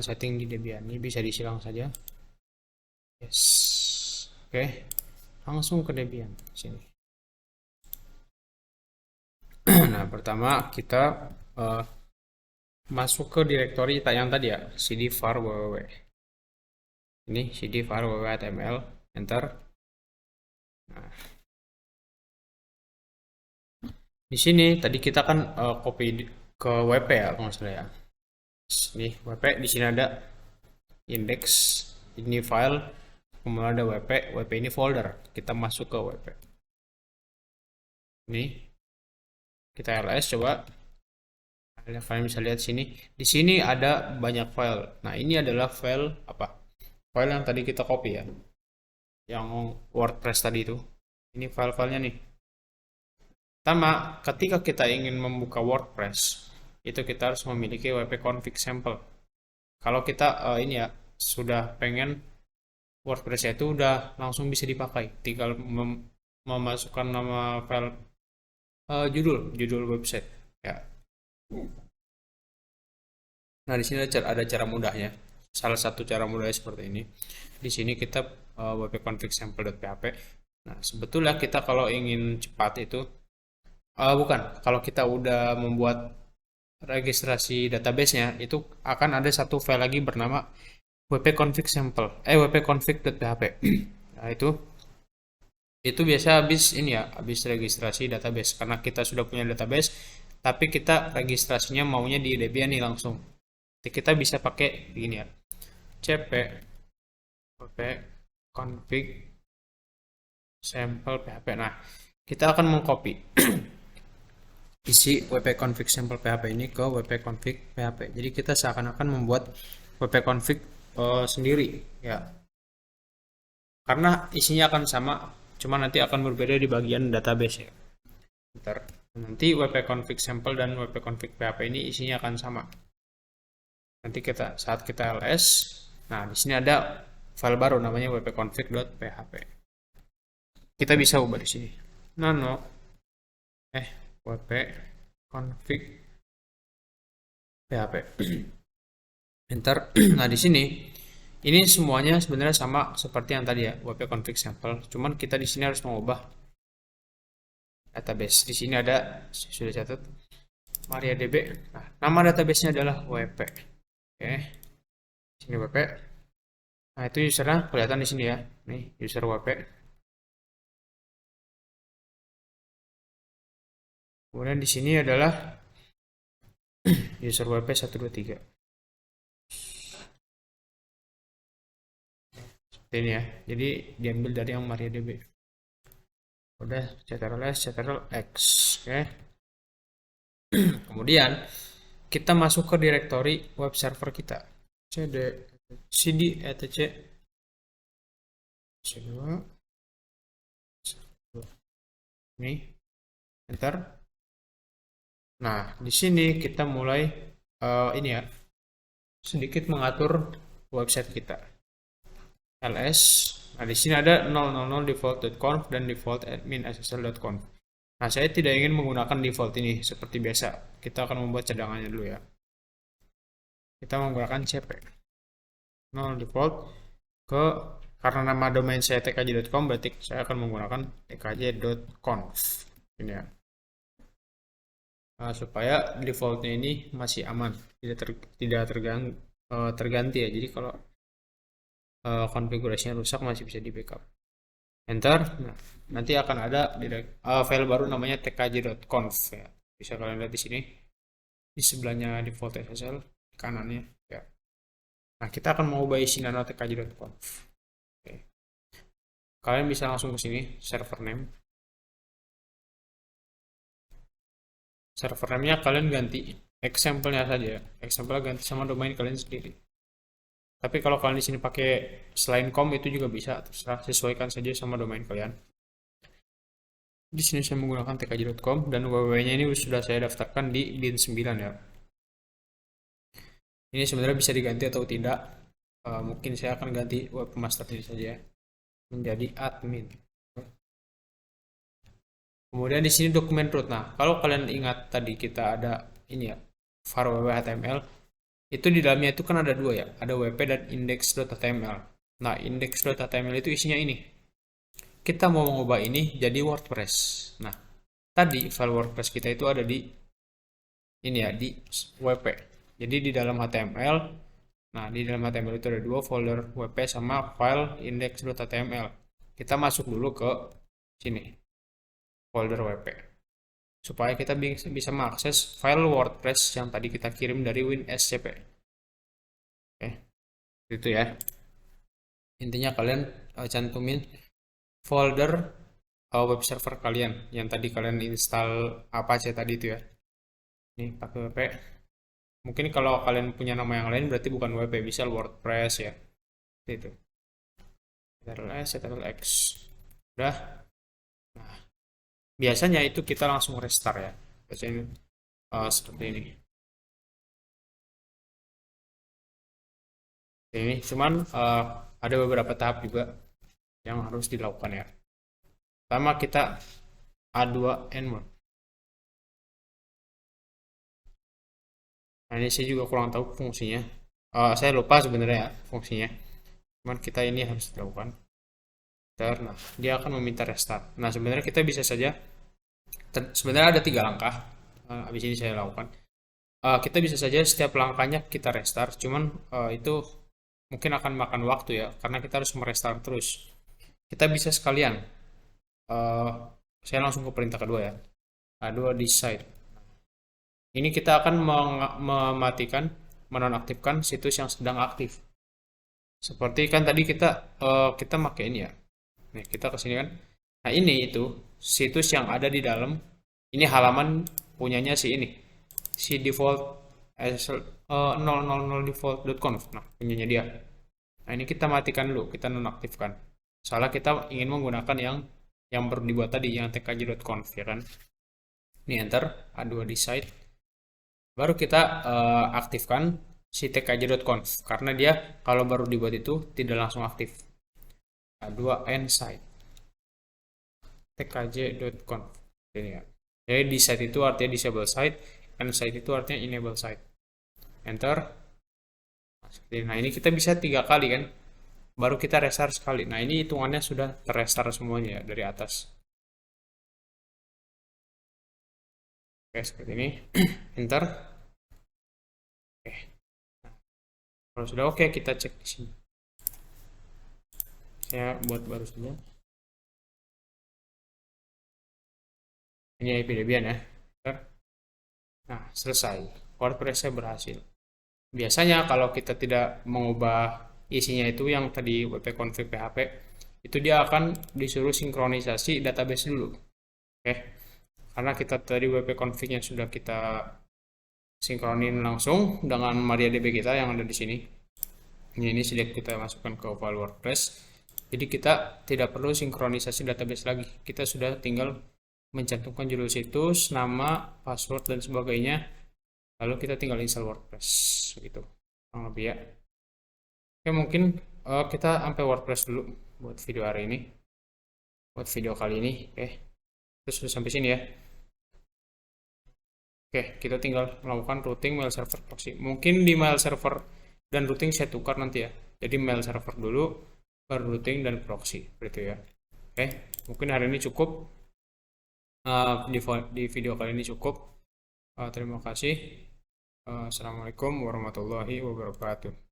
setting di Debian. Ini bisa disilang saja. Yes. Oke. Langsung ke Debian sini. Nah, pertama kita masuk ke direktori yang tadi ya, cd var www. Ini cd var www.html, enter. Nah, di sini tadi kita kan copy ke WP ya, kalau nggak salah ya. Ini WP, di sini ada index, ini file, kemudian ada WP, WP ini folder. Kita masuk ke WP. Ini kita ls coba. Kalian bisa lihat sini. Di sini ada banyak file. Nah, ini adalah file apa? File yang tadi kita copy ya. Yang WordPress tadi itu. Ini file-filenya nih. Pertama, ketika kita ingin membuka WordPress, itu kita harus memiliki wp config sample. Kalau kita ini ya sudah pengen WordPress itu udah langsung bisa dipakai, tinggal memasukkan nama file judul website ya. Nah, di sini ada cara mudahnya. Salah satu cara mudahnya seperti ini. Di sini kita wp config sample.php. Nah, sebetulnya kita kalau ingin cepat itu bukan, kalau kita udah membuat registrasi database-nya itu akan ada satu file lagi bernama wp-config sample wp-config.php. Nah, itu biasa habis ini ya, habis registrasi database karena kita sudah punya database tapi kita registrasinya maunya di Debian nih langsung. Jadi kita bisa pakai begini ya. cp wp-config sample php. Nah, kita akan mengcopy isi wp-config sample php ini ke wp-config php. Jadi kita seakan-akan membuat wp-config sendiri ya. Karena isinya akan sama, cuma nanti akan berbeda di bagian database ya. Bentar. Nanti wp-config sample dan wp-config php ini isinya akan sama. Nanti saat kita ls, nah di sini ada file baru namanya wp-config.php. Kita bisa ubah di sini. Nano wp-config php. Enter. Nah, di sini ini semuanya sebenarnya sama seperti yang tadi ya, wp-config sample. Cuman kita di sini harus mengubah database. Di sini ada sudah catat MariaDB. Nah, nama database-nya adalah wp. Oke. Sini wp. Nah, itu usernya kelihatan di sini ya. Nih, user wp. Kemudian di sini adalah user wp 123. Seperti ini ya. Jadi diambil dari yang MariaDB. Udah ctrl x. Oke. Kemudian kita masuk ke direktori web server kita. cd etc c2 ini enter. Nah, di sini kita mulai ini ya, sedikit mengatur website kita. ls. Nah, di sini ada 000 default.conf dan default admin ssl.conf. Nah, saya tidak ingin menggunakan default ini seperti biasa. Kita akan membuat cadangannya dulu ya. Kita menggunakan cp 0 default karena nama domain saya tkj.com, berarti saya akan menggunakan tkj.conf ini ya. Nah, supaya defaultnya ini masih aman, tidak terganti ya. Jadi kalau konfigurasinya rusak masih bisa di backup. Enter. Nah, nanti akan ada file baru namanya tkj.conf ya. Bisa kalian lihat di sini. Di sebelahnya default SSL, kanannya ya. Nah, kita akan mau ubah isi nano tkj.conf. Oke. Kalian bisa langsung ke sini, server name. Server name-nya kalian ganti example-nya saja. Example ganti sama domain kalian sendiri. Tapi kalau kalian di sini pakai selain com itu juga bisa, terserah, sesuaikan saja sama domain kalian. Di sini saya menggunakan tkj.com dan www-nya ini sudah saya daftarkan di bin 9 ya. Ini sebenarnya bisa diganti atau tidak. Mungkin saya akan ganti webmaster ini saja menjadi admin. Kemudian di sini dokumen root. Nah, kalau kalian ingat tadi kita ada ini ya, var www.html. Itu di dalamnya itu kan ada dua ya, ada WP dan index.html. Nah, index.html itu isinya ini. Kita mau mengubah ini jadi WordPress. Nah, tadi file WordPress kita itu ada di ini ya, di WP. Jadi di dalam HTML, nah di dalam HTML itu ada dua folder WP sama file index.html. Kita masuk dulu ke sini, folder WP. Supaya kita bisa mengakses file WordPress yang tadi kita kirim dari WinSCP. Oke, itu ya. Intinya kalian cantumin folder web server kalian yang tadi kalian install apa aja tadi itu ya. Ini pakai WP. Mungkin kalau kalian punya nama yang lain berarti bukan WP, bisa WordPress ya. Itu. Ctrl X. Udah. Nah, biasanya itu kita langsung restart ya. Biasanya seperti ini. Ini cuman ada beberapa tahap juga yang harus dilakukan ya. Pertama kita A2N1. Nah, ini saya juga kurang tahu fungsinya. Saya lupa sebenarnya ya fungsinya. Cuman kita ini harus dilakukan. Nah, dia akan meminta restart. Nah, sebenarnya kita bisa saja. Sebenarnya ada 3 langkah. Habis ini saya lakukan. Kita bisa saja setiap langkahnya kita restart. Cuman itu mungkin akan makan waktu ya, karena kita harus merestart terus. Kita bisa sekalian. Saya langsung ke perintah kedua ya. A2 decide. Ini kita akan mematikan, menonaktifkan situs yang sedang aktif. Seperti kan tadi kita pakai ini ya. Nih, kita ke sini kan. Nah, ini itu situs yang ada di dalam ini halaman punyanya si ini. Si default 000 default.conf. Nah, punyanya dia. Nah, ini kita matikan dulu, kita nonaktifkan. Soalnya kita ingin menggunakan yang baru dibuat tadi, yang tkj.conf ya kan. Ini enter, A2 decide. Baru kita aktifkan si tkj.conf karena dia kalau baru dibuat itu tidak langsung aktif. A2 end site tkj.conf ini ya. Jadi di site itu artinya disable site, end site itu artinya enable site. Enter. Nah, ini kita bisa 3 kali kan. Baru kita restart sekali. Nah, ini hitungannya sudah terrestart semuanya ya dari atas. Oke, seperti ini. Enter. Oke. Nah, kalau sudah oke, kita cek di sini. Saya buat baru saja. Ini IP Debian ya. Nah, selesai. WordPress-nya berhasil. Biasanya kalau kita tidak mengubah isinya itu yang tadi wp-config php, itu dia akan disuruh sinkronisasi database dulu. Oke. Karena kita tadi wp-config-nya sudah kita sinkronin langsung dengan MariaDB kita yang ada di sini. Ini sudah kita masukkan ke file WordPress. Jadi kita tidak perlu sinkronisasi database lagi. Kita sudah tinggal mencantumkan judul situs, nama, password dan sebagainya. Lalu kita tinggal install WordPress gitu. Kurang lebih ya. Oke, mungkin kita sampai WordPress dulu buat video hari ini. Buat video kali ini, oke. Terus sudah sampai sini ya. Oke, kita tinggal melakukan routing mail server proxy. Mungkin di mail server dan routing saya tukar nanti ya. Jadi mail server dulu, baru routing dan proxy, begitu ya. Oke, mungkin hari ini cukup. Di video kali ini cukup. Terima kasih. Assalamualaikum warahmatullahi wabarakatuh.